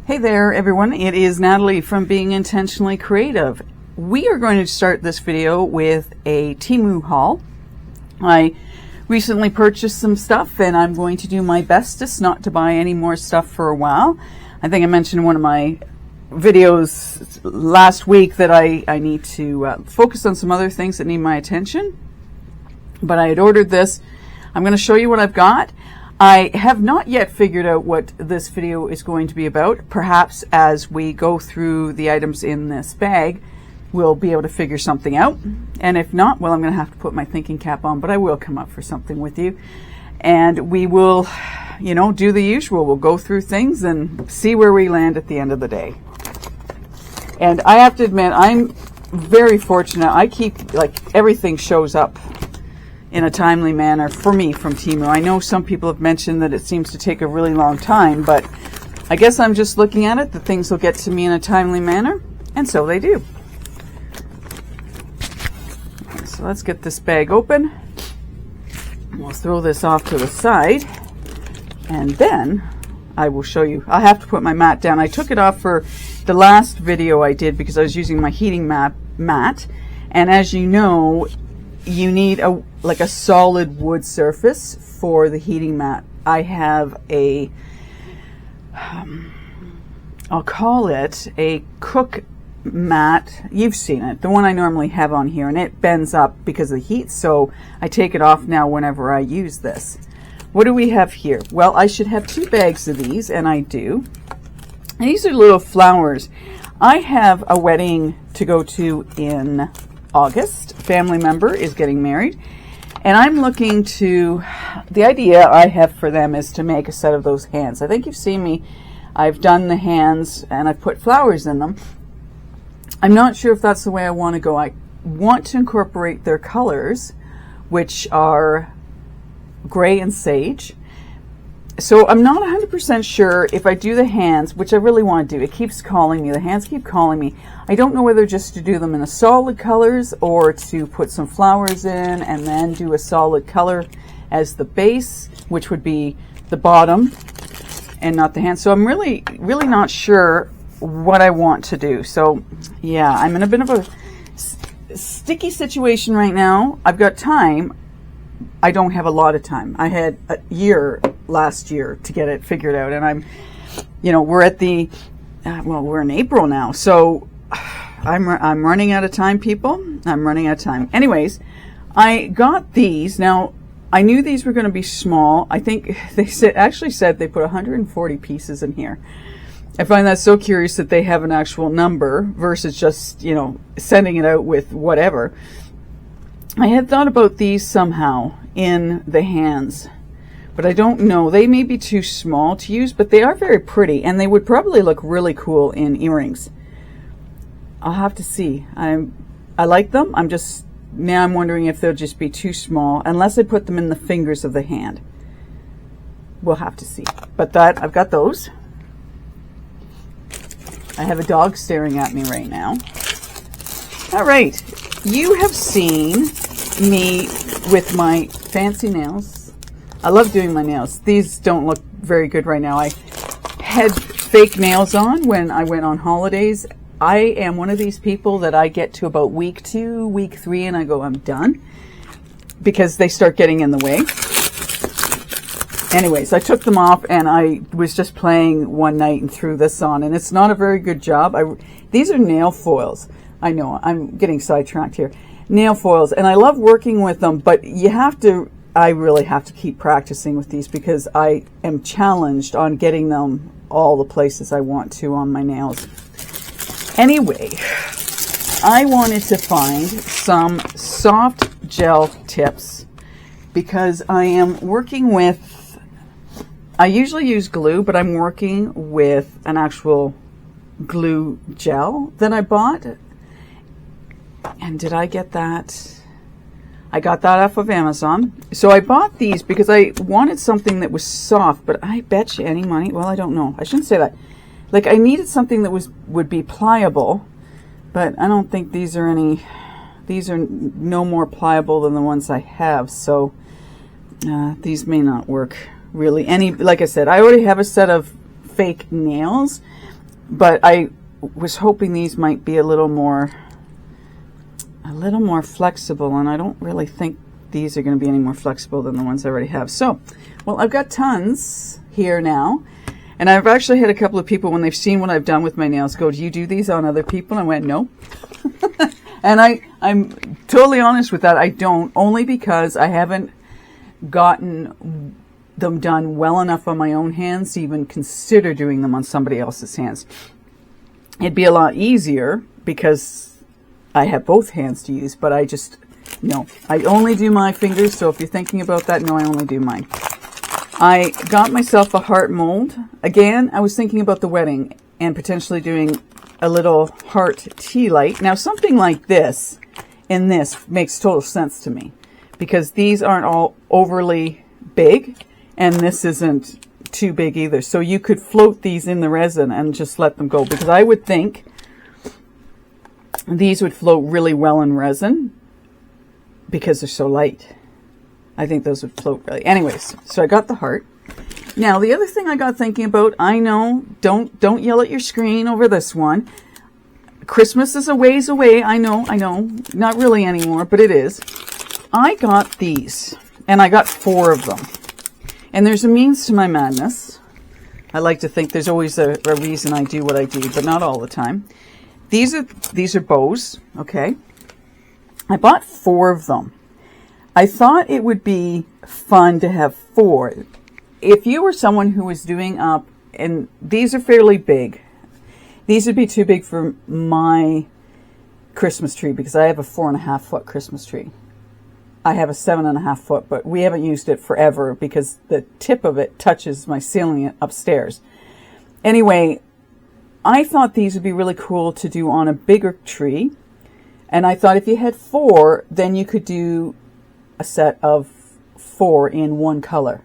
Hey there everyone, it is Natalie from Being Intentionally Creative. We are going to start this video with a Temu haul. I recently purchased some stuff and I'm going to do my bestest not to buy any more stuff for a while. I think I mentioned in one of my videos last week that I need to focus on some other things that need my attention. But I had ordered this. I'm going to show you what I've got. I have not yet figured out what this video is going to be about. Perhaps as we go through the items in this bag, we'll be able to figure something out. And if not, well, I'm going to have to put my thinking cap on, but I will come up for something with you. And we will, you know, do the usual. We'll go through things and see where we land at the end of the day. And I have to admit, I'm very fortunate. I keep, like, everything shows up in a timely manner for me from Temu. I know some people have mentioned that it seems to take a really long time, but I guess I'm just looking at it. The things will get to me in a timely manner, and so they do. Okay, so let's get this bag open. We'll throw this off to the side, and then I will show you. I'll have to put my mat down. I took it off for the last video I did because I was using my heating mat, and as you know, you need like a solid wood surface for the heating mat. I have a, I'll call it a cook mat. You've seen it, the one I normally have on here, and it bends up because of the heat, so I take it off now whenever I use this. What do we have here? Well, I should have 2 bags of these, and I do. And these are little flowers. I have a wedding to go to in August. A family member is getting married, and I'm looking to, the idea I have for them is to make a set of those hands. I think you've seen me, I've done the hands and I've put flowers in them. I'm not sure if that's the way I want to go. I want to incorporate their colors, which are gray and sage. So I'm not 100% sure if I do the hands, which I really want to do. It keeps calling me. The hands keep calling me. I don't know whether just to do them in a solid colors or to put some flowers in and then do a solid color as the base, which would be the bottom and not the hands. So I'm really not sure what I want to do. So yeah, I'm in a bit of a sticky situation right now. I've got time. I don't have a lot of time. I had a year last year to get it figured out, and I'm, you know, we're at the, well, we're in April now, so I'm running out of time, people. I'm running out of time. Anyways, I got these. Now, I knew these were going to be small. I think they actually said they put 140 pieces in here. I find that so curious that they have an actual number versus just, you know, sending it out with whatever. I had thought about these somehow in the hands, but I don't know. They may be too small to use, but they are very pretty, and they would probably look really cool in earrings. I'll have to see. I like them. I'm wondering if they'll just be too small, unless I put them in the fingers of the hand. We'll have to see. But I've got those. I have a dog staring at me right now. All right. You have seen me with my fancy nails. I love doing my nails. These don't look very good right now. I had fake nails on when I went on holidays. I am one of these people that I get to about week 2, week 3, and I go, I'm done, because they start getting in the way. Anyways, I took them off and I was just playing one night and threw this on, and it's not a very good job. These are nail foils. I know, I'm getting sidetracked here. Nail foils, and I love working with them, but I really have to keep practicing with these because I am challenged on getting them all the places I want to on my nails. Anyway, I wanted to find some soft gel tips because I am working with, I usually use glue, but I'm working with an actual glue gel that I bought. And did I get that? I got that off of Amazon. So I bought these because I wanted something that was soft, but I bet you any money, well, I don't know. I shouldn't say that. Like, I needed something that would be pliable, but I don't think these are no more pliable than the ones I have. So these may not work really. Like I said, I already have a set of fake nails, but I was hoping these might be a little more flexible, and I don't really think these are going to be any more flexible than the ones I already have. So, well, I've got tons here now, and I've actually had a couple of people, when they've seen what I've done with my nails, go, do you do these on other people? And I went, no. And I'm totally honest with that. I don't, only because I haven't gotten them done well enough on my own hands to even consider doing them on somebody else's hands. It'd be a lot easier because I have both hands to use, but I just, no, I only do my fingers. So if you're thinking about that, no, I only do mine. I got myself a heart mold. Again, I was thinking about the wedding and potentially doing a little heart tea light. Now, something like this in this makes total sense to me because these aren't all overly big and this isn't too big either. So you could float these in the resin and just let them go, because I would think these would float really well in resin because they're so light. I think those would float really. Anyways, so I got the heart. Now, the other thing I got thinking about, I know, don't yell at your screen over this one. Christmas is a ways away. I know, not really anymore, but it is. I got these, and I got 4 of them. And there's a means to my madness. I like to think there's always a reason I do what I do, but not all the time. These are bows, okay? I bought 4 of them. I thought it would be fun to have 4. If you were someone who was doing up, and these are fairly big, these would be too big for my Christmas tree because I have a 4.5 foot Christmas tree. I have a 7.5 foot, but we haven't used it forever because the tip of it touches my ceiling upstairs. Anyway, I thought these would be really cool to do on a bigger tree. And I thought if you had 4, then you could do a set of 4 in one color.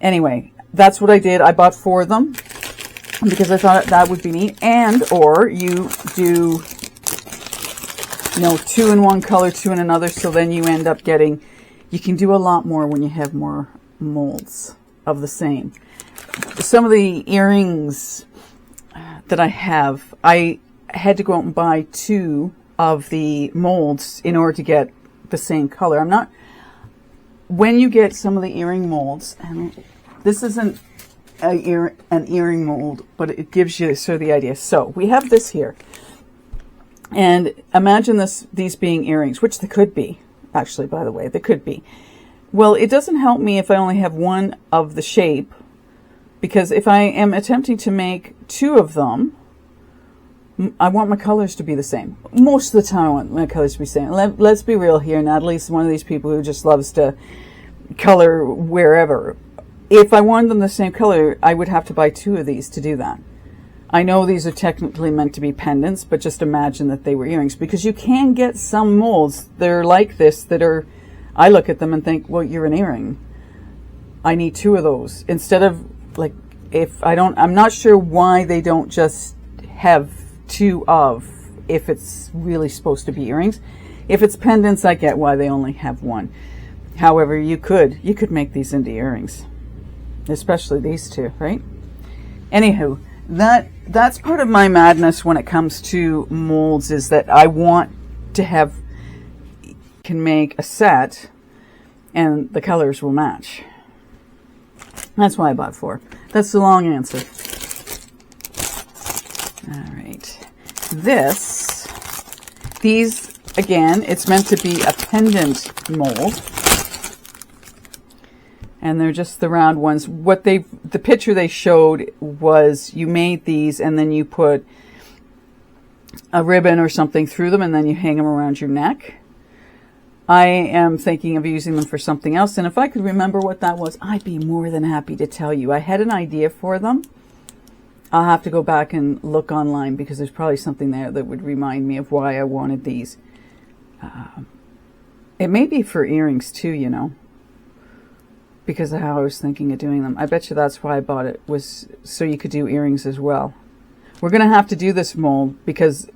Anyway, that's what I did. I bought 4 of them because I thought that would be neat. And, or you do, 2 in one color, 2 in another. So then you end up getting, you can do a lot more when you have more molds of the same. Some of the earrings that I have, I had to go out and buy 2 of the molds in order to get the same color. When you get some of the earring molds, and this isn't an earring mold, but it gives you sort of the idea. So we have this here, and imagine these being earrings, which they could be, actually, by the way, they could be. Well, it doesn't help me if I only have 1 of the shape, because if I am attempting to make 2 of them, I want my colors to be the same. Most of the time I want my colors to be the same. Let's be real here. Natalie's one of these people who just loves to color wherever. If I wanted them the same color, I would have to buy 2 of these to do that. I know these are technically meant to be pendants, but just imagine that they were earrings, because you can get some molds that are like this that are, I look at them and think, well, you're an earring. I need 2 of those. Instead of, like, I'm not sure why they don't just have 2 of, if it's really supposed to be earrings. If it's pendants, I get why they only have 1. However, you could make these into earrings, especially these 2, right? Anywho, that's part of my madness when it comes to molds, is that I want to can make a set and the colors will match. That's why I bought 4. That's the long answer. All right. These, again, it's meant to be a pendant mold. And they're just the round ones. The picture they showed was you made these and then you put a ribbon or something through them and then you hang them around your neck. I am thinking of using them for something else. And if I could remember what that was, I'd be more than happy to tell you. I had an idea for them. I'll have to go back and look online because there's probably something there that would remind me of why I wanted these. It may be for earrings too, because of how I was thinking of doing them. I bet you that's why I bought it, was so you could do earrings as well. We're going to have to do this mold because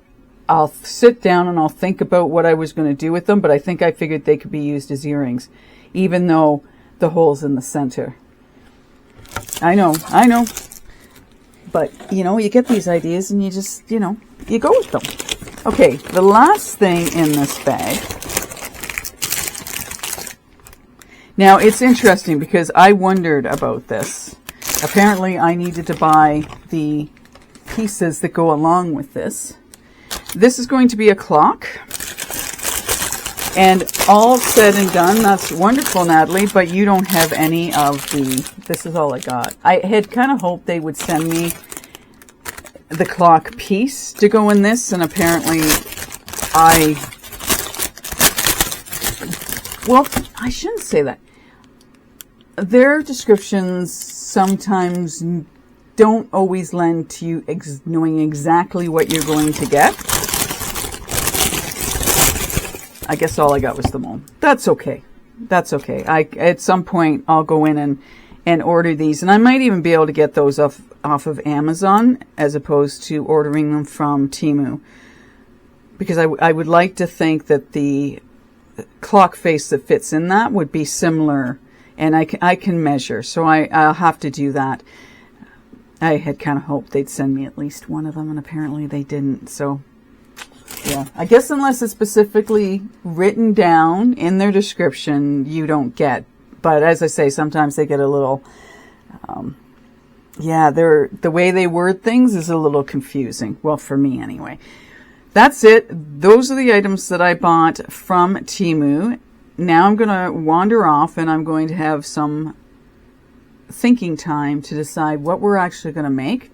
I'll sit down and I'll think about what I was going to do with them, but I think I figured they could be used as earrings, even though the hole's in the center. I know. But, you know, you get these ideas and you just, you know, you go with them. Okay, the last thing in this bag. Now, it's interesting because I wondered about this. Apparently, I needed to buy the pieces that go along with this. This is going to be a clock. And all said and done, that's wonderful, Natalie, but you don't have any of this is all I got. I had kind of hoped they would send me the clock piece to go in this, and apparently well, I shouldn't say that. Their descriptions sometimes don't always lend to you knowing exactly what you're going to get. I guess all I got was the mold. That's okay. That's okay. At some point, I'll go in and order these. And I might even be able to get those off of Amazon as opposed to ordering them from Temu. Because I would like to think that the clock face that fits in that would be similar. And I can measure. So I'll have to do that. I had kind of hoped they'd send me at least one of them. And apparently they didn't. So yeah, I guess unless it's specifically written down in their description, you don't get. But as I say, sometimes they get a little, the way they word things is a little confusing. Well, for me anyway. That's it. Those are the items that I bought from Temu. Now I'm going to wander off and I'm going to have some thinking time to decide what we're actually going to make.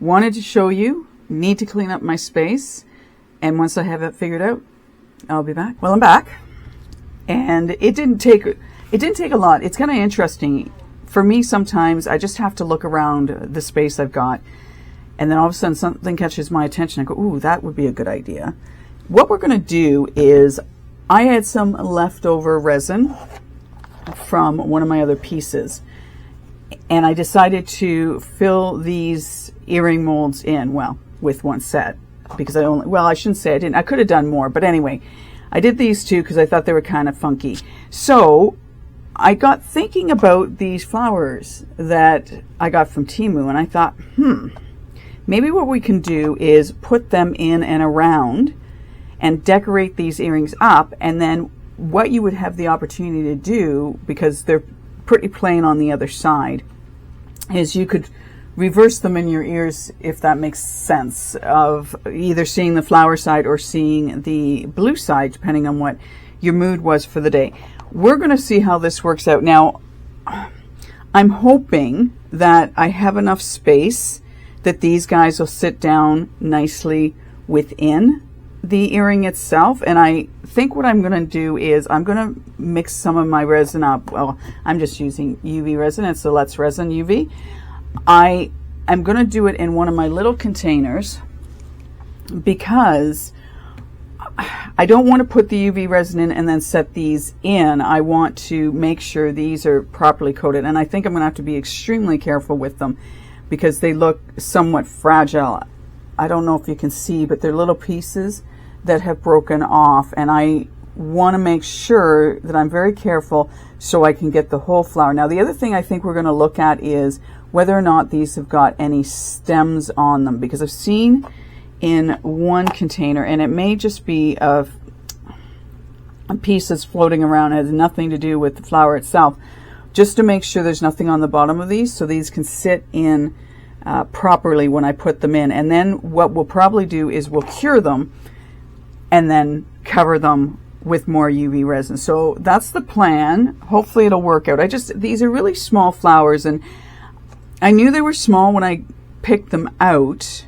Wanted to show you, need to clean up my space. And once I have it figured out, I'll be back. Well, I'm back. And it didn't take a lot. It's kind of interesting. For me, sometimes I just have to look around the space I've got. And then all of a sudden something catches my attention. I go, ooh, that would be a good idea. What we're going to do is I had some leftover resin from one of my other pieces. And I decided to fill these earring molds in, well, with one set. Because I shouldn't say I didn't. I could have done more. But anyway, I did these two because I thought they were kind of funky. So I got thinking about these flowers that I got from Temu. And I thought, maybe what we can do is put them in and around and decorate these earrings up. And then what you would have the opportunity to do, because they're pretty plain on the other side, is you could reverse them in your ears, if that makes sense, of either seeing the flower side or seeing the blue side, depending on what your mood was for the day. We're going to see how this works out. Now, I'm hoping that I have enough space that these guys will sit down nicely within the earring itself. And I think what I'm going to do is I'm going to mix some of my resin up. Well, I'm just using UV resin. It's the Let's Resin UV. I am going to do it in one of my little containers because I don't want to put the UV resin in and then set these in. I want to make sure these are properly coated. And I think I'm going to have to be extremely careful with them because they look somewhat fragile. I don't know if you can see, but they're little pieces that have broken off. And I want to make sure that I'm very careful so I can get the whole flower. Now, the other thing I think we're going to look at is whether or not these have got any stems on them, because I've seen in one container, and it may just be a piece that's floating around. It has nothing to do with the flower itself, just to make sure there's nothing on the bottom of these, so these can sit in properly when I put them in. And then what we'll probably do is we'll cure them and then cover them with more UV resin. So that's the plan. Hopefully it'll work out. These are really small flowers, and I knew they were small when I picked them out.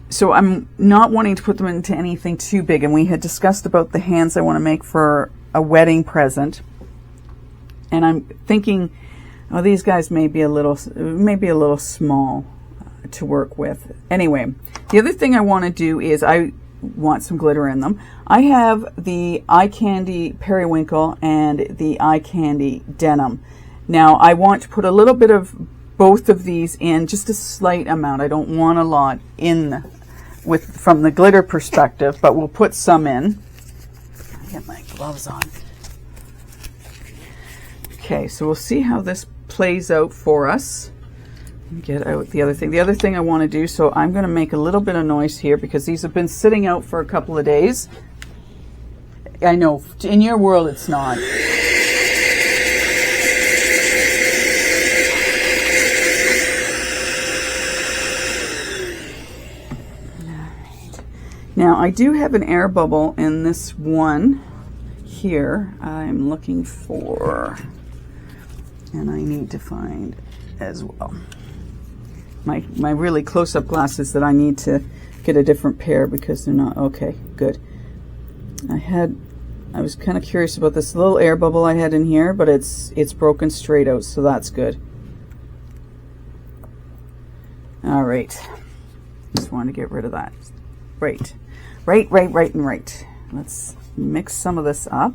So I'm not wanting to put them into anything too big. And we had discussed about the hands I want to make for a wedding present. And I'm thinking, oh, these guys may be a little small to work with. Anyway, the other thing I want to do is I want some glitter in them. I have the Eye Candy Periwinkle and the Eye Candy Denim. Now I want to put a little bit of both of these in, just a slight amount. I don't want a lot in from the glitter perspective, but we'll put some in. I'll get my gloves on. Okay, so we'll see how this plays out for us. Get out the other thing. The other thing I want to do, so I'm going to make a little bit of noise here because these have been sitting out for a couple of days. I know, in your world it's not. Now, I do have an air bubble in this one here I'm looking for, and I need to find as well. My really close-up glasses that I need to get a different pair because they're not, okay, good. I was kind of curious about this little air bubble I had in here, but it's broken straight out, so that's good. All right, just wanted to get rid of that. Right. Let's mix some of this up.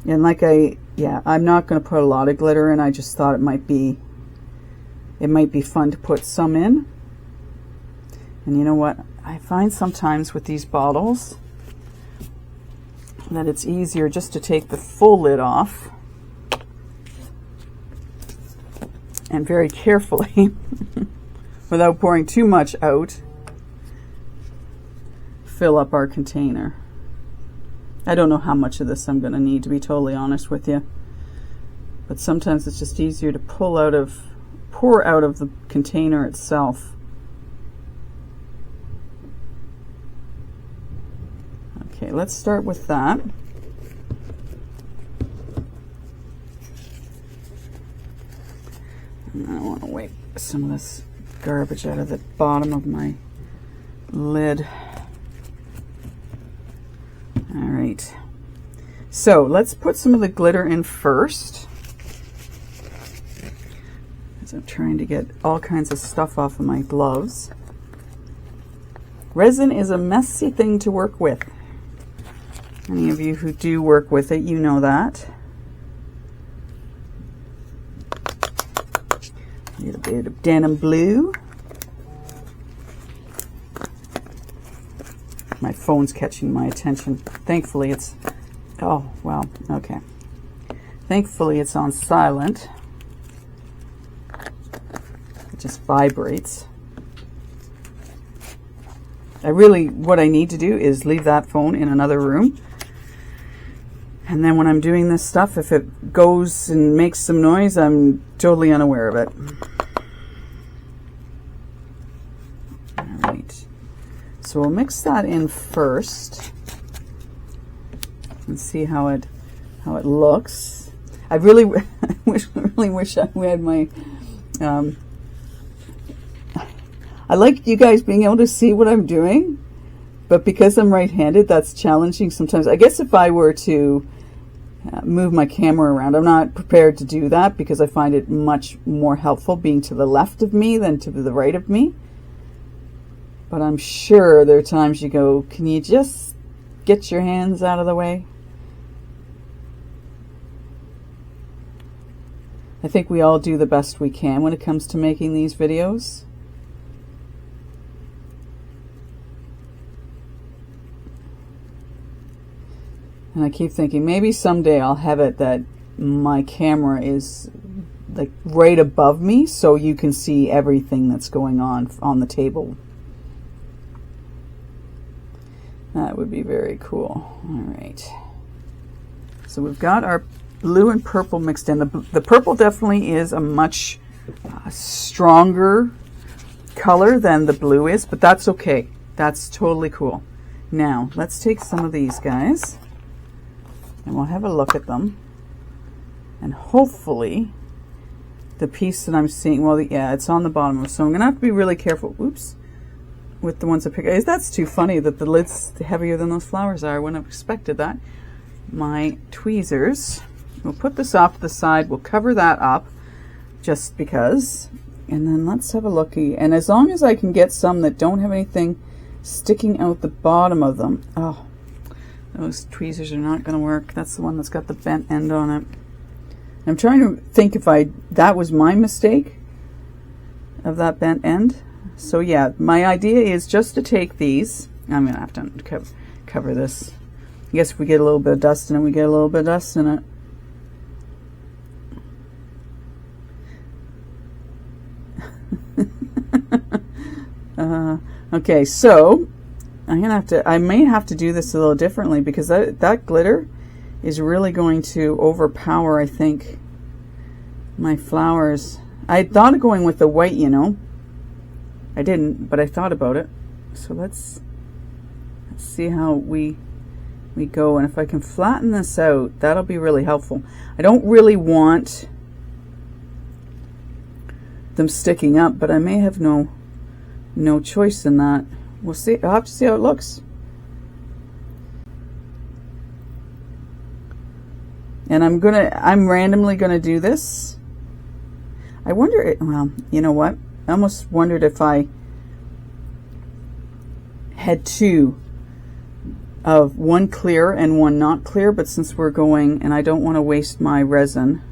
And I'm not going to put a lot of glitter in. I just thought it might be fun to put some in. And you know what? I find sometimes with these bottles that it's easier just to take the full lid off and very carefully, without pouring too much out, fill up our container. I don't know how much of this I'm going to need, to be totally honest with you. But sometimes it's just easier to pour out of the container itself. Okay, let's start with that. And I want to wipe some of this garbage out of the bottom of my lid. All right, so let's put some of the glitter in first, as I'm trying to get all kinds of stuff off of my gloves. Resin is a messy thing to work with. Any of you who do work with it, you know that. A little bit of denim blue. My phone's catching my attention. Thankfully it's, oh wow, okay. Thankfully it's on silent. It just vibrates. What I need to do is leave that phone in another room. And then when I'm doing this stuff, if it goes and makes some noise, I'm totally unaware of it. All right. So we'll mix that in first and see how it looks. I really wish I had my. I like you guys being able to see what I'm doing, but because I'm right-handed, that's challenging sometimes. I guess if I were to move my camera around, I'm not prepared to do that because I find it much more helpful being to the left of me than to the right of me. But I'm sure there are times you go, can you just get your hands out of the way? I think we all do the best we can when it comes to making these videos. And I keep thinking maybe someday I'll have it that my camera is like right above me so you can see everything that's going on the table. That would be very cool. All right. So we've got our blue and purple mixed in. The purple definitely is a much stronger color than the blue is, but that's okay. That's totally cool. Now, let's take some of these guys and we'll have a look at them. And hopefully the piece that I'm seeing, well, yeah, it's on the bottom. So I'm going to have to be really careful. Oops. With the ones I pick. That's too funny that the lid's heavier than those flowers are. I wouldn't have expected that. My tweezers. We'll put this off to the side. We'll cover that up just because. And then let's have a looky. And as long as I can get some that don't have anything sticking out the bottom of them. Oh, those tweezers are not going to work. That's the one that's got the bent end on it. I'm trying to think if that was my mistake of that bent end. So yeah, my idea is just to take these. I'm going to have to cover this I guess if we get a little bit of dust in it, we get a little bit of dust in it. Okay, so I may have to do this a little differently because that glitter is really going to overpower, I think, my flowers. I thought of going with the white, you know. I didn't, but I thought about it. So let's see how we go. And if I can flatten this out, that'll be really helpful. I don't really want them sticking up, but I may have no choice in that. We'll see. I'll have to see how it looks. And I'm randomly gonna do this. I wonder, well, you know what? I almost wondered if I had two of one clear and one not clear, but since we're going, and I don't want to waste my resin,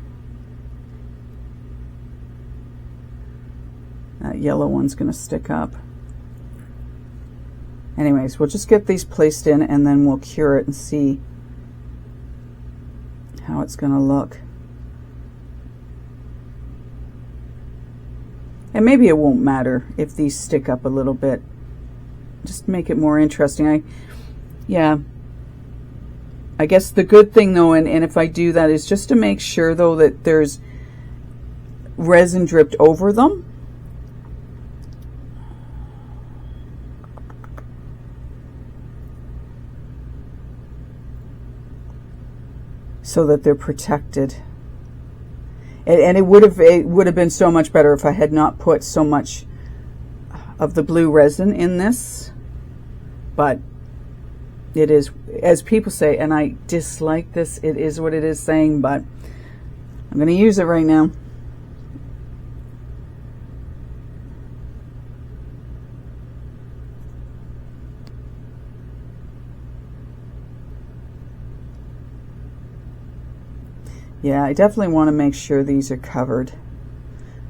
that yellow one's going to stick up. Anyways, we'll just get these placed in and then we'll cure it and see how it's going to look. And maybe it won't matter if these stick up a little bit. Just make it more interesting. Yeah. I guess the good thing though, and if I do that, is just to make sure though that there's resin dripped over them. So that they're protected. And it would have been so much better if I had not put so much of the blue resin in this. But it is, as people say, and I dislike this, it is what it is saying, but I'm going to use it right now. Yeah, I definitely want to make sure these are covered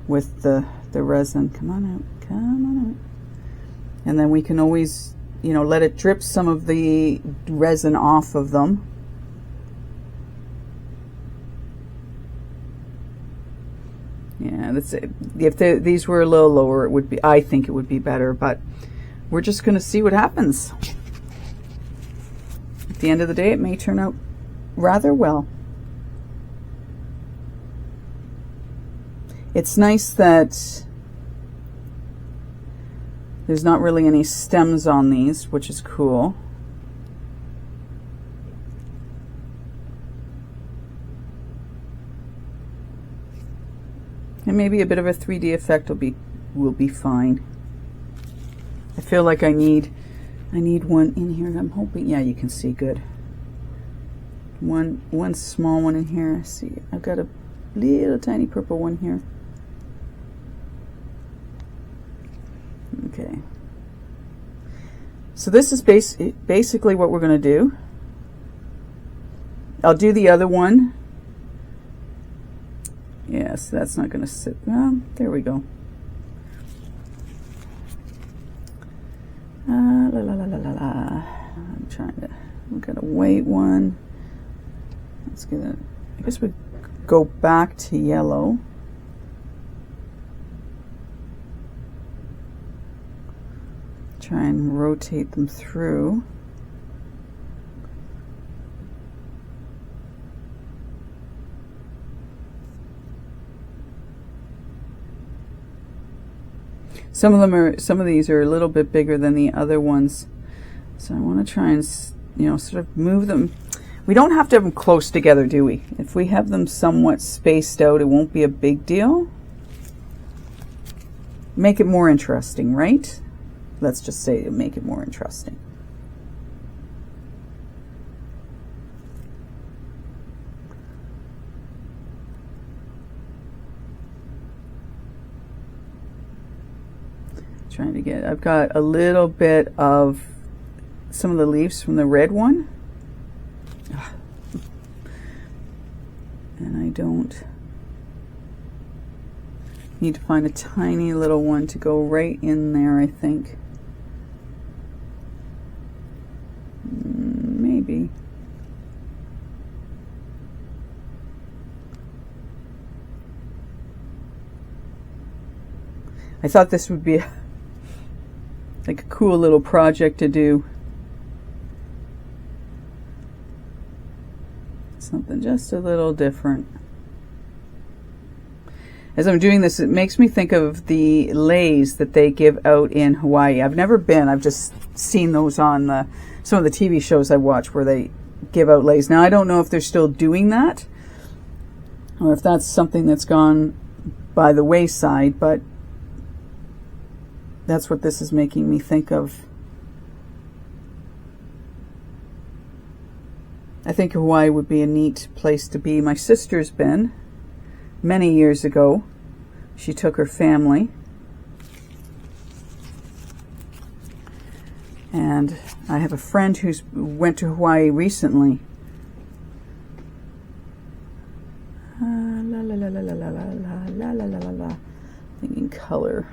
with the resin. Come on out, come on out. And then we can always, you know, let it drip some of the resin off of them. Yeah, that's it. If these were a little lower, it would be, I think it would be better, but we're just going to see what happens. At the end of the day, it may turn out rather well. It's nice that there's not really any stems on these, which is cool. And maybe a bit of a 3D effect will be fine. I feel like I need one in here. I'm hoping, yeah, you can see good. One small one in here. See, I've got a little tiny purple one here. Okay, so this is basically what we're going to do. I'll do the other one. Yes, that's not going to sit. There we go. I'm trying to. We've got a white one. Let's get it. I guess we go back to yellow. Try and rotate them through. Some of these are a little bit bigger than the other ones, so I want to try and, you know, sort of move them. We don't have to have them close together, do we? If we have them somewhat spaced out, it won't be a big deal. Make it more interesting, right? Let's just say to make it more interesting. Trying to get, I've got a little bit of some of the leaves from the red one. And I don't need to find a tiny little one to go right in there, I think. Maybe. I thought this would be like a cool little project to do. Something just a little different. As I'm doing this, it makes me think of the leis that they give out in Hawaii. I've never been. I've just seen those on some of the TV shows I watch where they give out leis. Now, I don't know if they're still doing that or if that's something that's gone by the wayside, but that's what this is making me think of. I think Hawaii would be a neat place to be. My sister's been many years ago. She took her family. And I have a friend who went to Hawaii recently. La la la la la la la la la la la. Thinking color.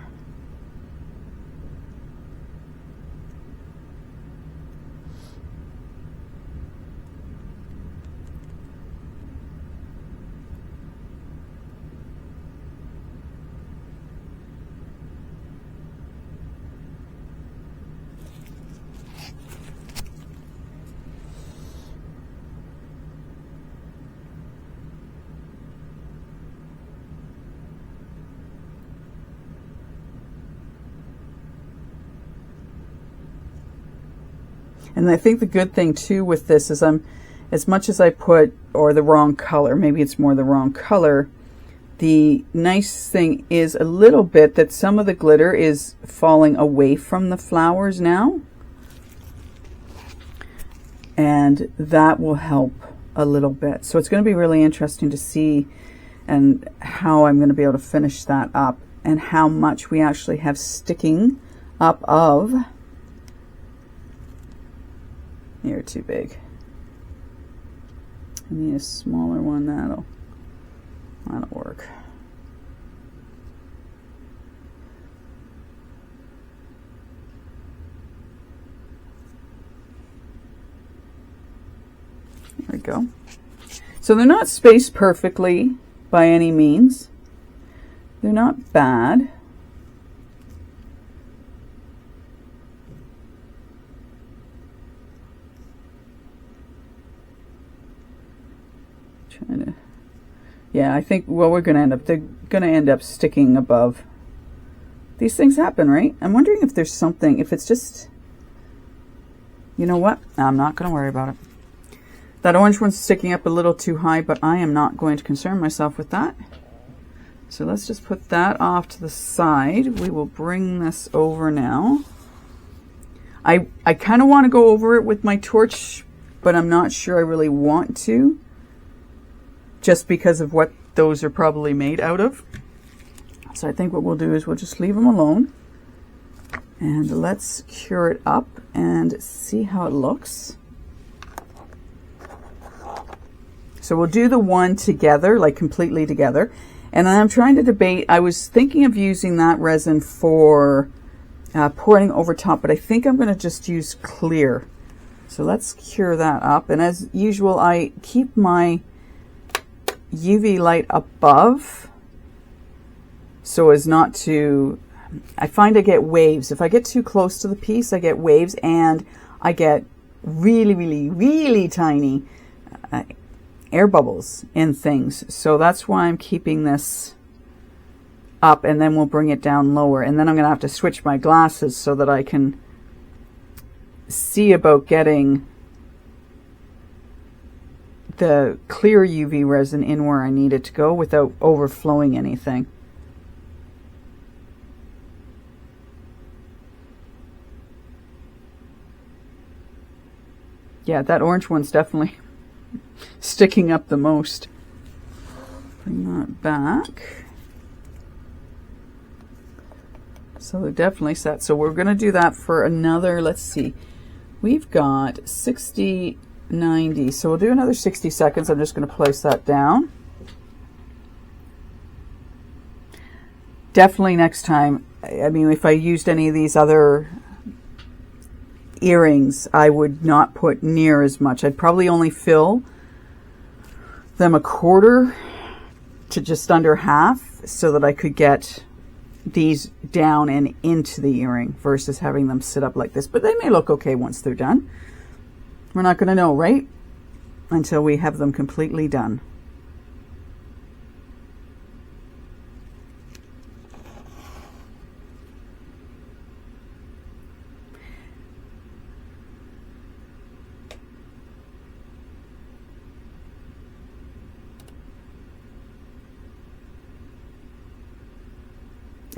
And I think the good thing too with this is as much as I put, or the wrong color, maybe it's more the wrong color, the nice thing is a little bit that some of the glitter is falling away from the flowers now. And that will help a little bit. So it's going to be really interesting to see and how I'm going to be able to finish that up and how much we actually have sticking up of. You're too big. I need a smaller one. That'll work. There we go. So they're not spaced perfectly by any means. They're not bad. Yeah, I think, well, they're going to end up sticking above. These things happen, right? I'm wondering if there's something, if it's just, you know what? I'm not going to worry about it. That orange one's sticking up a little too high, but I am not going to concern myself with that. So let's just put that off to the side. We will bring this over now. I kind of want to go over it with my torch, but I'm not sure I really want to, just because of what those are probably made out of. So I think what we'll do is we'll just leave them alone. And let's cure it up and see how it looks. So we'll do the one together, like completely together. And then I'm trying to debate, I was thinking of using that resin for pouring over top, but I think I'm going to just use clear. So let's cure that up. And as usual, I keep my UV light above so as not to, I find I get waves. If I get too close to the piece, I get waves, and I get really, really, really tiny air bubbles in things. So that's why I'm keeping this up, and then we'll bring it down lower. And then I'm going to have to switch my glasses so that I can see about getting the clear UV resin in where I need it to go without overflowing anything. Yeah, that orange one's definitely sticking up the most. Bring that back. So they're definitely set. So we're going to do that for another, let's see, we've got 60, 90. So we'll do another 60 seconds. I'm just going to place that down. Definitely next time, I mean, if I used any of these other earrings, I would not put near as much. I'd probably only fill them a quarter to just under half so that I could get these down and into the earring versus having them sit up like this. But they may look okay once they're done. We're not going to know, right? Until we have them completely done.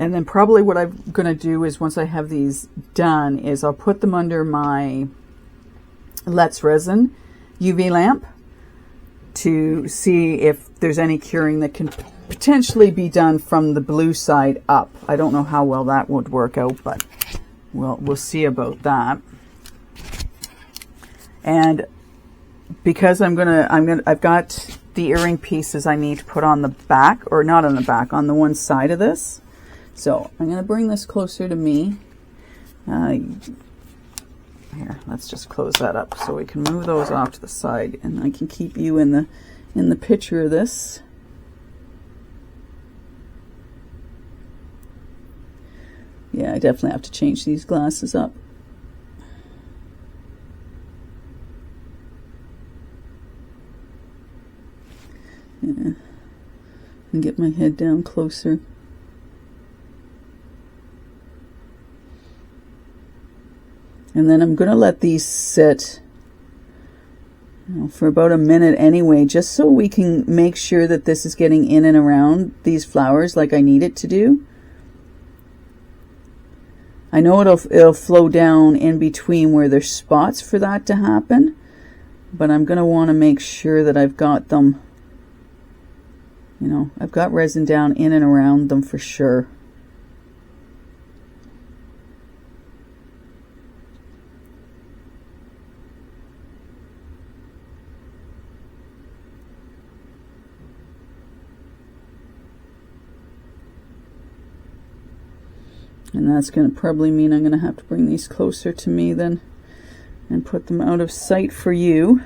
And then probably what I'm going to do is once I have these done is I'll put them under my Let's Resin UV lamp to see if there's any curing that can potentially be done from the blue side up. I don't know how well that would work out, but we'll see about that. And because I've got the earring pieces I need to put on the back, or not on the back, on the one side of this. So I'm going to bring this closer to me. Here, let's just close that up so we can move those off to the side, and I can keep you in the picture of this. Yeah, I definitely have to change these glasses up. Yeah, and get my head down closer. And then I'm going to let these sit for about a minute anyway, just so we can make sure that this is getting in and around these flowers like I need it to do. I know it'll flow down in between where there's spots for that to happen, but I'm going to want to make sure that I've got them, I've got resin down in and around them for sure. And that's going to probably mean I'm going to have to bring these closer to me then and put them out of sight for you.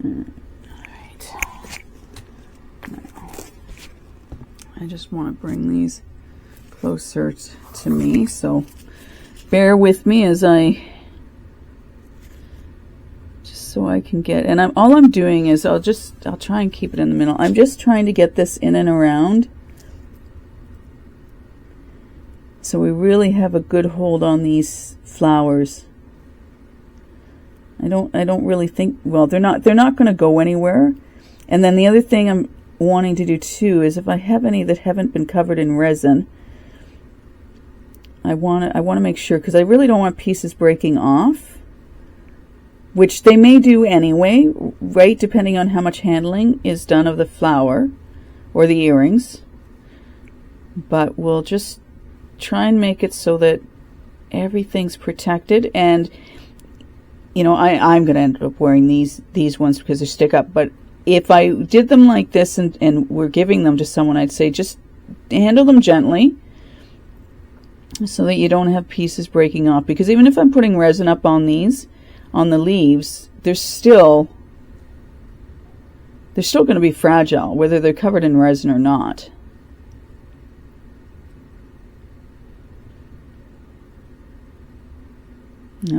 Alright. I just want to bring these closer to me, so bear with me as so I can get, and all I'm doing is I'll try and keep it in the middle. I'm just trying to get this in and around so we really have a good hold on these flowers. I don't really think, well, they're not going to go anywhere. And then the other thing I'm wanting to do too is if I have any that haven't been covered in resin, I want to make sure, because I really don't want pieces breaking off, which they may do anyway, right, depending on how much handling is done of the flower or the earrings. But we'll just try and make it so that everything's protected. And I'm going to end up wearing these ones because they stick up. But if I did them like this and we're giving them to someone, I'd say just handle them gently so that you don't have pieces breaking off. Because even if I'm putting resin up on these, on the leaves, they're still going to be fragile, whether they're covered in resin or not.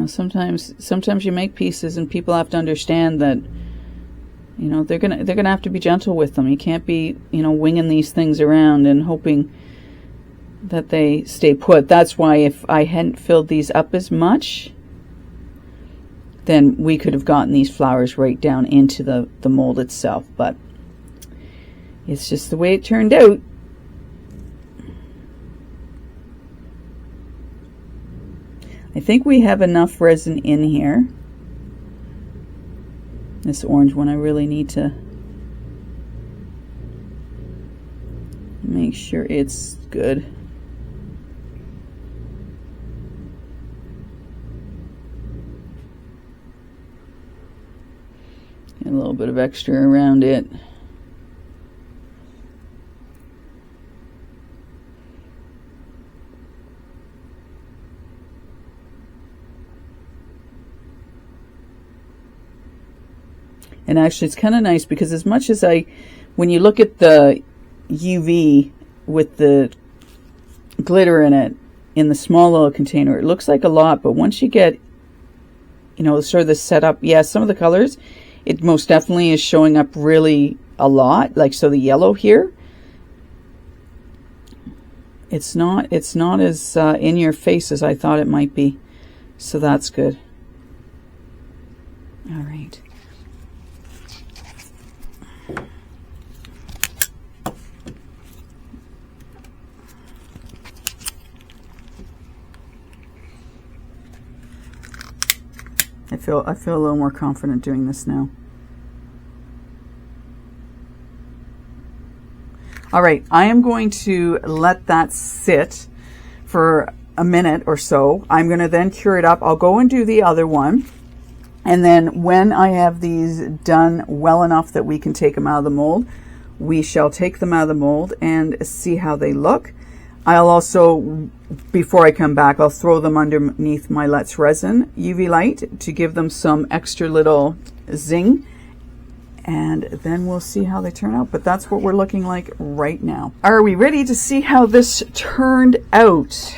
Sometimes you make pieces and people have to understand that they're gonna have to be gentle with them. You can't be winging these things around and hoping that they stay put. That's why if I hadn't filled these up as much, then we could have gotten these flowers right down into the mold itself. But it's just the way it turned out. I think we have enough resin in here. This orange one, I really need to make sure it's good. A little bit of extra around it. And actually it's kind of nice because as much as when you look at the UV with the glitter in it in the small little container, it looks like a lot, but once you get, you know, sort of the setup, yeah, some of the colors, it most definitely is showing up really a lot. Like, so the yellow here, it's not as in your face as I thought it might be. So that's good. All right. I feel a little more confident doing this now. All right, I am going to let that sit for a minute or so. I'm going to then cure it up. I'll go and do the other one. And then when I have these done well enough that we can take them out of the mold, we shall take them out of the mold and see how they look. I'll also, before I come back, I'll throw them underneath my Let's Resin UV light to give them some extra little zing. And then we'll see how they turn out. But that's what we're looking like right now. Are we ready to see how this turned out?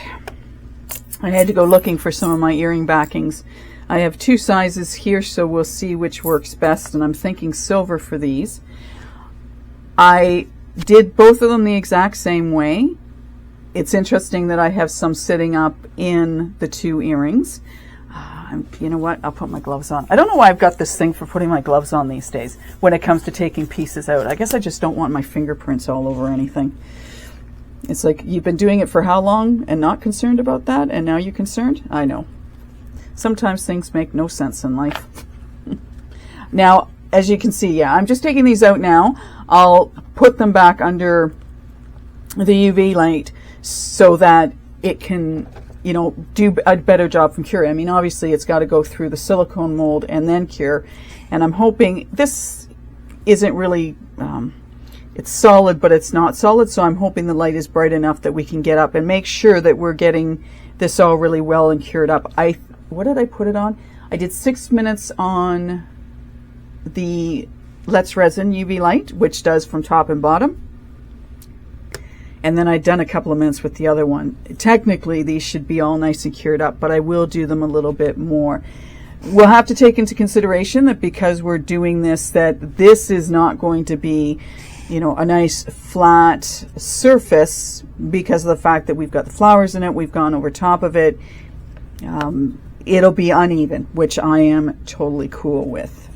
I had to go looking for some of my earring backings. I have two sizes here, so we'll see which works best. And I'm thinking silver for these. I did both of them the exact same way. It's interesting that I have some sitting up in the two earrings. You know what? I'll put my gloves on. I don't know why I've got this thing for putting my gloves on these days when it comes to taking pieces out. I guess I just don't want my fingerprints all over anything. It's like, you've been doing it for how long and not concerned about that, and now you're concerned? I know. Sometimes things make no sense in life. Now, as you can see, yeah, I'm just taking these out now. I'll put them back under the UV light so that it can, you know, do a better job from curing. I mean, obviously it's got to go through the silicone mold and then cure. And I'm hoping this isn't really, it's solid, but it's not solid. So I'm hoping the light is bright enough that we can get up and make sure that we're getting this all really well and cured up. What did I put it on? I did 6 minutes on the Let's Resin UV light, which does from top and bottom. And then I'd done a couple of minutes with the other one. Technically, these should be all nice and cured up, but I will do them a little bit more. We'll have to take into consideration that because we're doing this, that this is not going to be, you know, a nice flat surface because of the fact that we've got the flowers in it, we've gone over top of it. It'll be uneven, which I am totally cool with.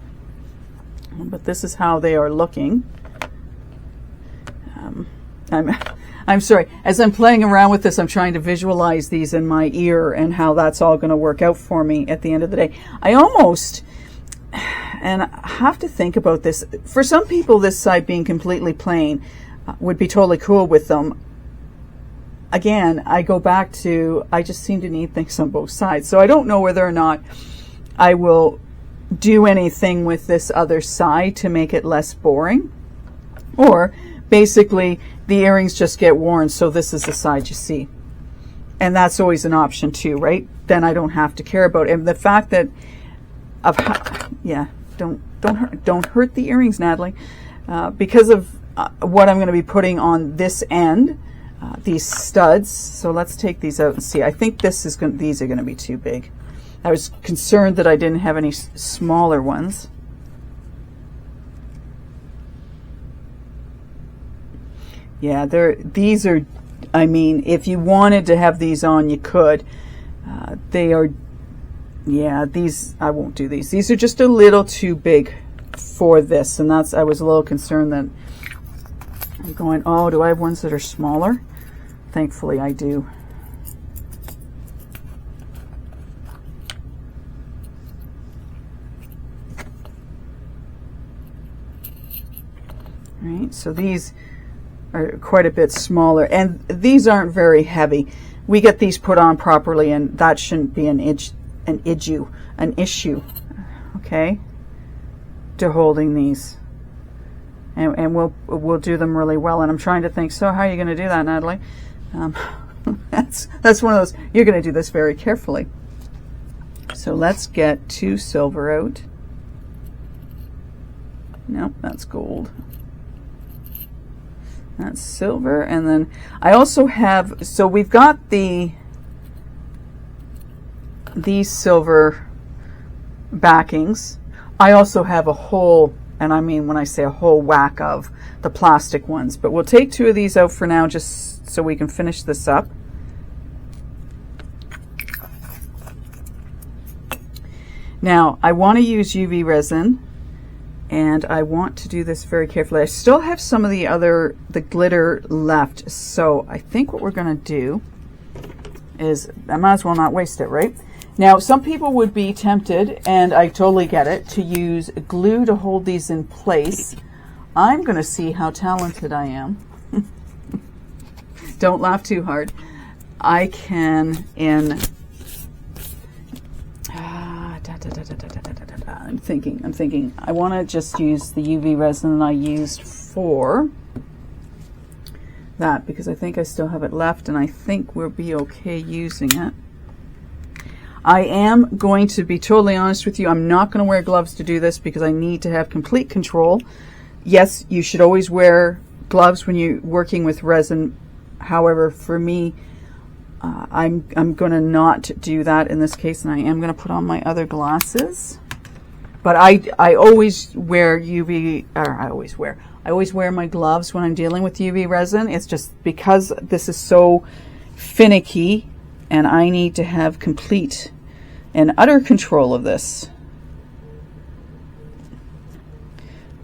But this is how they are looking. I'm sorry, as I'm playing around with this, I'm trying to visualize these in my ear and how that's all going to work out for me at the end of the day. I almost, and I have to think about this, for some people this side being completely plain would be totally cool with them. Again, I go back to, I just seem to need things on both sides. So I don't know whether or not I will do anything with this other side to make it less boring, or basically the earrings just get worn, so this is the side you see. And that's always an option too, right? Then I don't have to care about it. And the fact that yeah, don't hurt the earrings, Natalie. Because of what I'm going to be putting on this end, these studs. So let's take these out and see. I think these are going to be too big. I was concerned that I didn't have any smaller ones. Yeah, these are, I mean, if you wanted to have these on, you could. They are, yeah, these, I won't do these. These are just a little too big for this. And I was a little concerned that I'm going, oh, do I have ones that are smaller? Thankfully, I do. All right, so these are quite a bit smaller, and these aren't very heavy. We get these put on properly, and that shouldn't be an issue, okay, to holding these. And we'll do them really well. And I'm trying to think, so how are you going to do that, Natalie? That's one of those, you're going to do this very carefully. So let's get 2 silver out. Nope, that's gold. That's silver. And then I also have, so we've got these silver backings. I also have a whole, and I mean when I say a whole whack of the plastic ones, but we'll take 2 of these out for now just so we can finish this up. Now I want to use UV resin, and I want to do this very carefully. I still have some of the glitter left, so I think what we're going to do is, I might as well not waste it, right? Now, some people would be tempted, and I totally get it, to use glue to hold these in place. I'm going to see how talented I am. Don't laugh too hard. I can, I'm thinking. I want to just use the UV resin that I used for that, because I think I still have it left, and I think we'll be okay using it. I am going to be totally honest with you. I'm not going to wear gloves to do this because I need to have complete control. Yes, you should always wear gloves when you're working with resin. However, for me, I'm going to not do that in this case, and I am going to put on my other glasses. But I always wear I always wear my gloves when I'm dealing with UV resin. It's just because this is so finicky, and I need to have complete and utter control of this.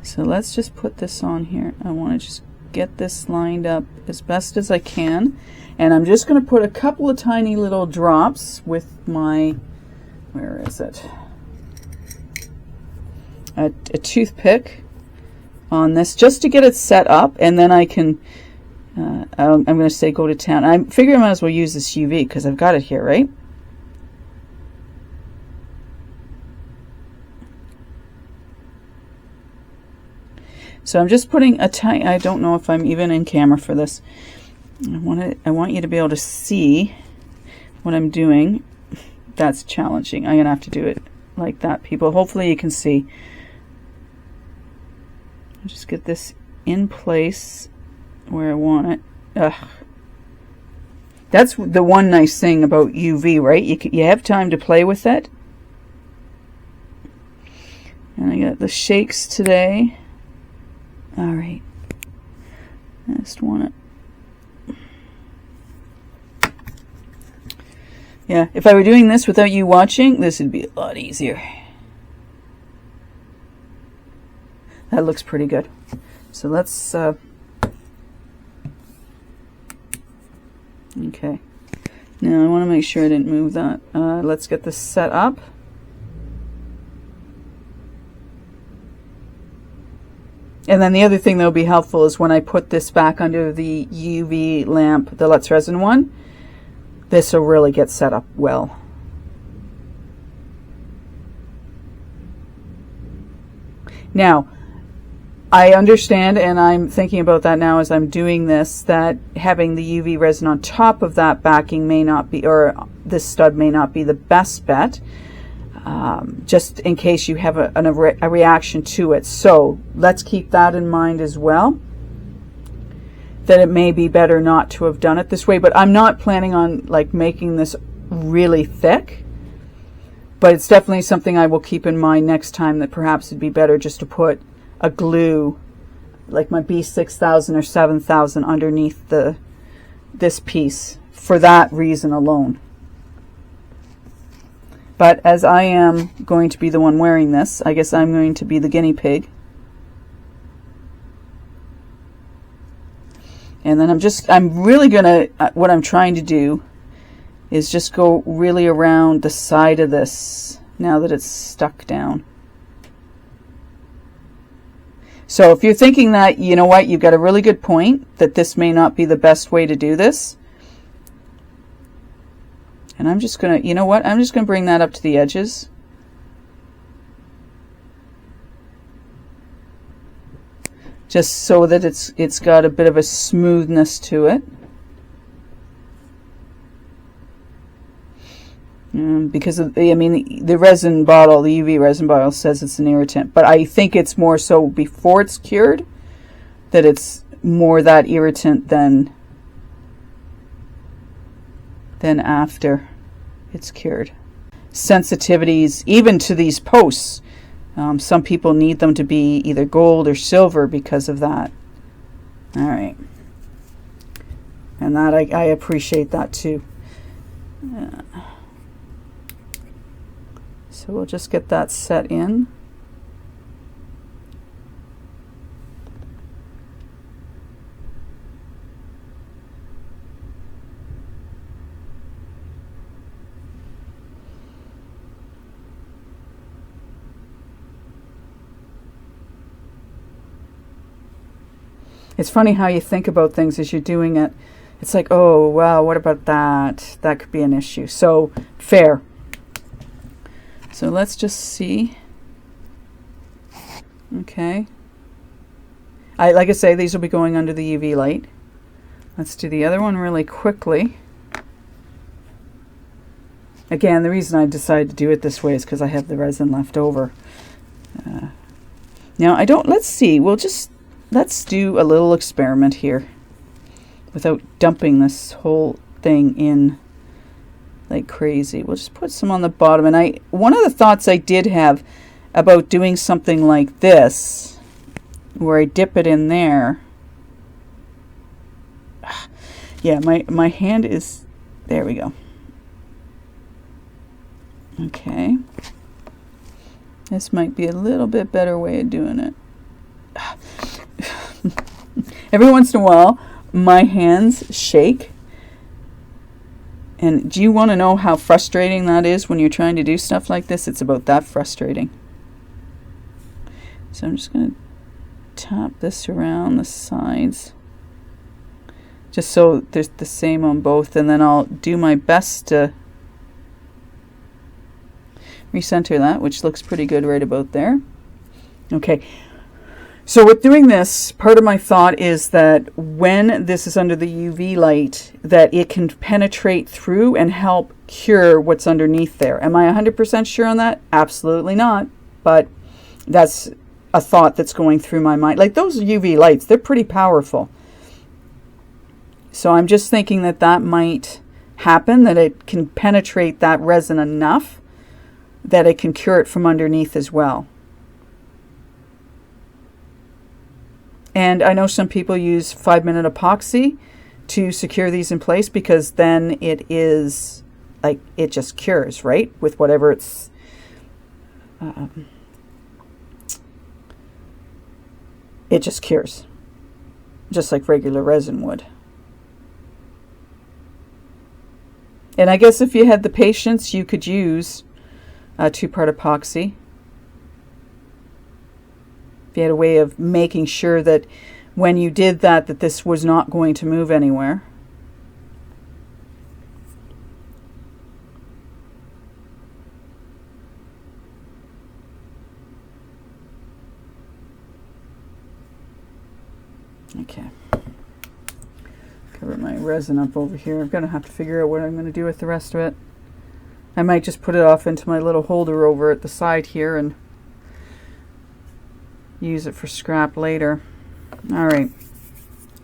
So let's just put this on here. I want to just get this lined up as best as I can. And I'm just going to put a couple of tiny little drops with my, where is it? A toothpick on this, just to get it set up, and then I can, I'm going to say go to town. I figure I might as well use this UV because I've got it here, right? So I'm just putting a tiny, I don't know if I'm even in camera for this. I want you to be able to see what I'm doing. That's challenging. I'm going to have to do it like that, people. Hopefully you can see. I'll just get this in place where I want it. Ugh. That's the one nice thing about UV, right? You have time to play with it. And I got the shakes today. All right. I just want it. Yeah, if I were doing this without you watching, this would be a lot easier. That looks pretty good. So let's, okay. Now I want to make sure I didn't move that. Let's get this set up. And then the other thing that will be helpful is when I put this back under the UV lamp, the Let's Resin one, this will really get set up well. Now, I understand, and I'm thinking about that now as I'm doing this, that having the UV resin on top of that backing may not be, or this stud may not be the best bet, just in case you have a reaction to it. So let's keep that in mind as well, that it may be better not to have done it this way. But I'm not planning on like making this really thick, but it's definitely something I will keep in mind next time, that perhaps it'd be better just to put a glue like my B6000 or 7000 underneath this piece for that reason alone. But as I am going to be the one wearing this, I guess I'm going to be the guinea pig. And then I'm really gonna, what I'm trying to do is just go really around the side of this now that it's stuck down. So if you're thinking that, you know what, you've got a really good point, that this may not be the best way to do this. And I'm just going to, you know what, I'm just going to bring that up to the edges. Just so that it's got a bit of a smoothness to it. Because of, I mean, the resin bottle, the UV resin bottle says it's an irritant, but I think it's more so before it's cured that it's more that irritant than after it's cured. Sensitivities, even to these posts, some people need them to be either gold or silver because of that. All right, and that I appreciate that too. So we'll just get that set in. It's funny how you think about things as you're doing it. It's like, oh, well, what about that? That could be an issue. So, fair. So let's just see. Okay. Like I say, these will be going under the UV light. Let's do the other one really quickly. Again, the reason I decided to do it this way is because I have the resin left over. Now, let's see. Let's do a little experiment here without dumping this whole thing in like crazy. We'll just put some on the bottom. And one of the thoughts I did have about doing something like this, where I dip it in there. Yeah, my hand is, there we go. Okay. This might be a little bit better way of doing it. Every once in a while, my hands shake. And do you want to know how frustrating that is when you're trying to do stuff like this? It's about that frustrating. So I'm just going to tap this around the sides, just so there's the same on both, and then I'll do my best to recenter that, which looks pretty good right about there. Okay. So with doing this, part of my thought is that when this is under the UV light, that it can penetrate through and help cure what's underneath there. Am I 100% sure on that? Absolutely not. But that's a thought that's going through my mind. Like those UV lights, they're pretty powerful. So I'm just thinking that that might happen, that it can penetrate that resin enough that it can cure it from underneath as well. And I know some people use 5-minute epoxy to secure these in place, because then it is like, it just cures, right? With whatever it's, it just cures, just like regular resin would. And I guess if you had the patience, you could use a 2-part epoxy. If you had a way of making sure that when you did that, that this was not going to move anywhere. Okay. Cover my resin up over here. I'm going to have to figure out what I'm going to do with the rest of it. I might just put it off into my little holder over at the side here and use it for scrap later. All right,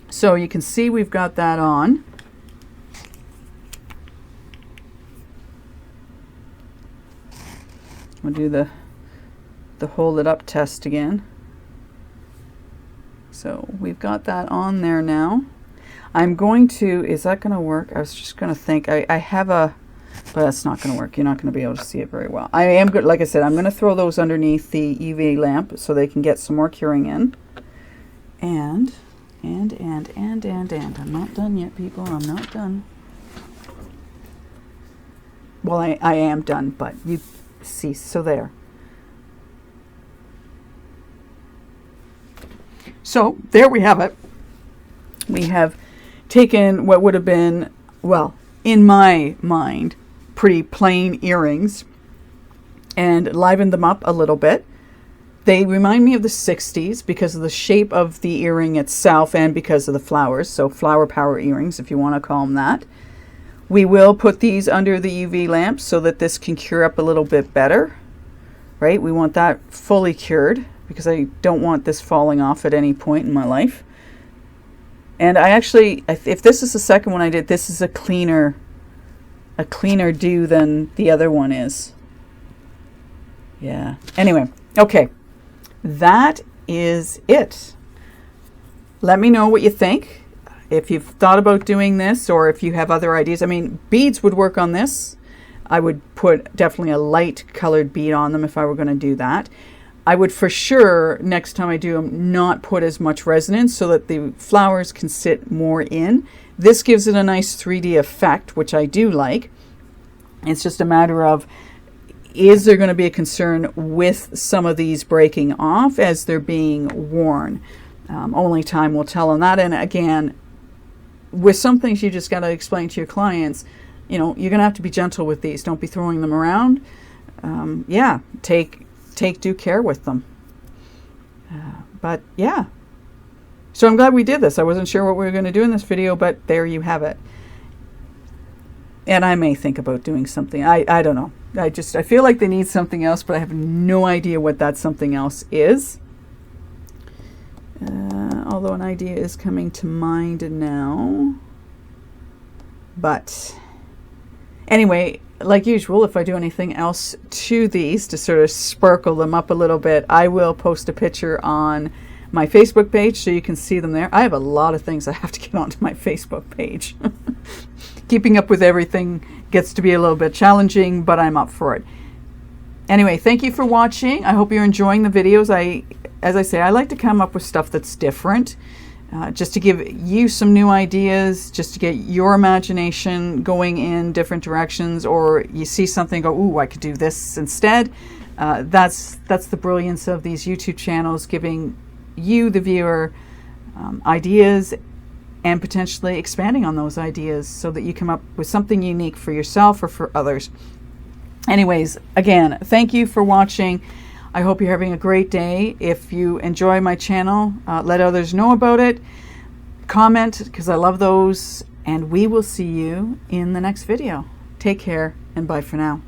so you can see we've got that on. We'll do the hold it up test again. So we've got that on there now. I'm going to, is that going to work? I was just going to think, I have a, but that's not going to work. You're not going to be able to see it very well. I am good. Like I said, I'm going to throw those underneath the UV lamp so they can get some more curing in. And I'm not done yet, people. I'm not done. Well, I am done, but you see, so there. So there we have it. We have taken what would have been, well, in my mind, pretty plain earrings and livened them up a little bit. They remind me of the 60s because of the shape of the earring itself and because of the flowers. So flower power earrings, if you want to call them that. We will put these under the UV lamp so that this can cure up a little bit better, right? We want that fully cured because I don't want this falling off at any point in my life. And I actually, if this is the second one I did, this is a cleaner do than the other one is. Yeah. Anyway, okay. That is it. Let me know what you think. If you've thought about doing this or if you have other ideas. I mean, beads would work on this. I would put definitely a light colored bead on them if I were going to do that. I would for sure, next time I do them, not put as much resin in so that the flowers can sit more in. This gives it a nice 3D effect, which I do like. It's just a matter of, is there going to be a concern with some of these breaking off as they're being worn? Only time will tell on that. And again, with some things you just got to explain to your clients, you know, you're going to have to be gentle with these. Don't be throwing them around. Yeah, take due care with them. But yeah. So I'm glad we did this. I wasn't sure what we were going to do in this video, but there you have it. And I may think about doing something. I don't know. I feel like they need something else, but I have no idea what that something else is. Although an idea is coming to mind now. But anyway, like usual, if I do anything else to these to sort of sparkle them up a little bit, I will post a picture on my Facebook page so you can see them there. I have a lot of things I have to get onto my Facebook page. Keeping up with everything gets to be a little bit challenging, but I'm up for it. Anyway, thank you for watching. I hope you're enjoying the videos. As I say, I like to come up with stuff that's different, just to give you some new ideas, just to get your imagination going in different directions, or you see something, go, ooh, I could do this instead. That's the brilliance of these YouTube channels, giving you, the viewer, ideas and potentially expanding on those ideas so that you come up with something unique for yourself or for others. Anyways, again, thank you for watching. I hope you're having a great day. If you enjoy my channel, let others know about it. Comment, because I love those. And we will see you in the next video. Take care and bye for now.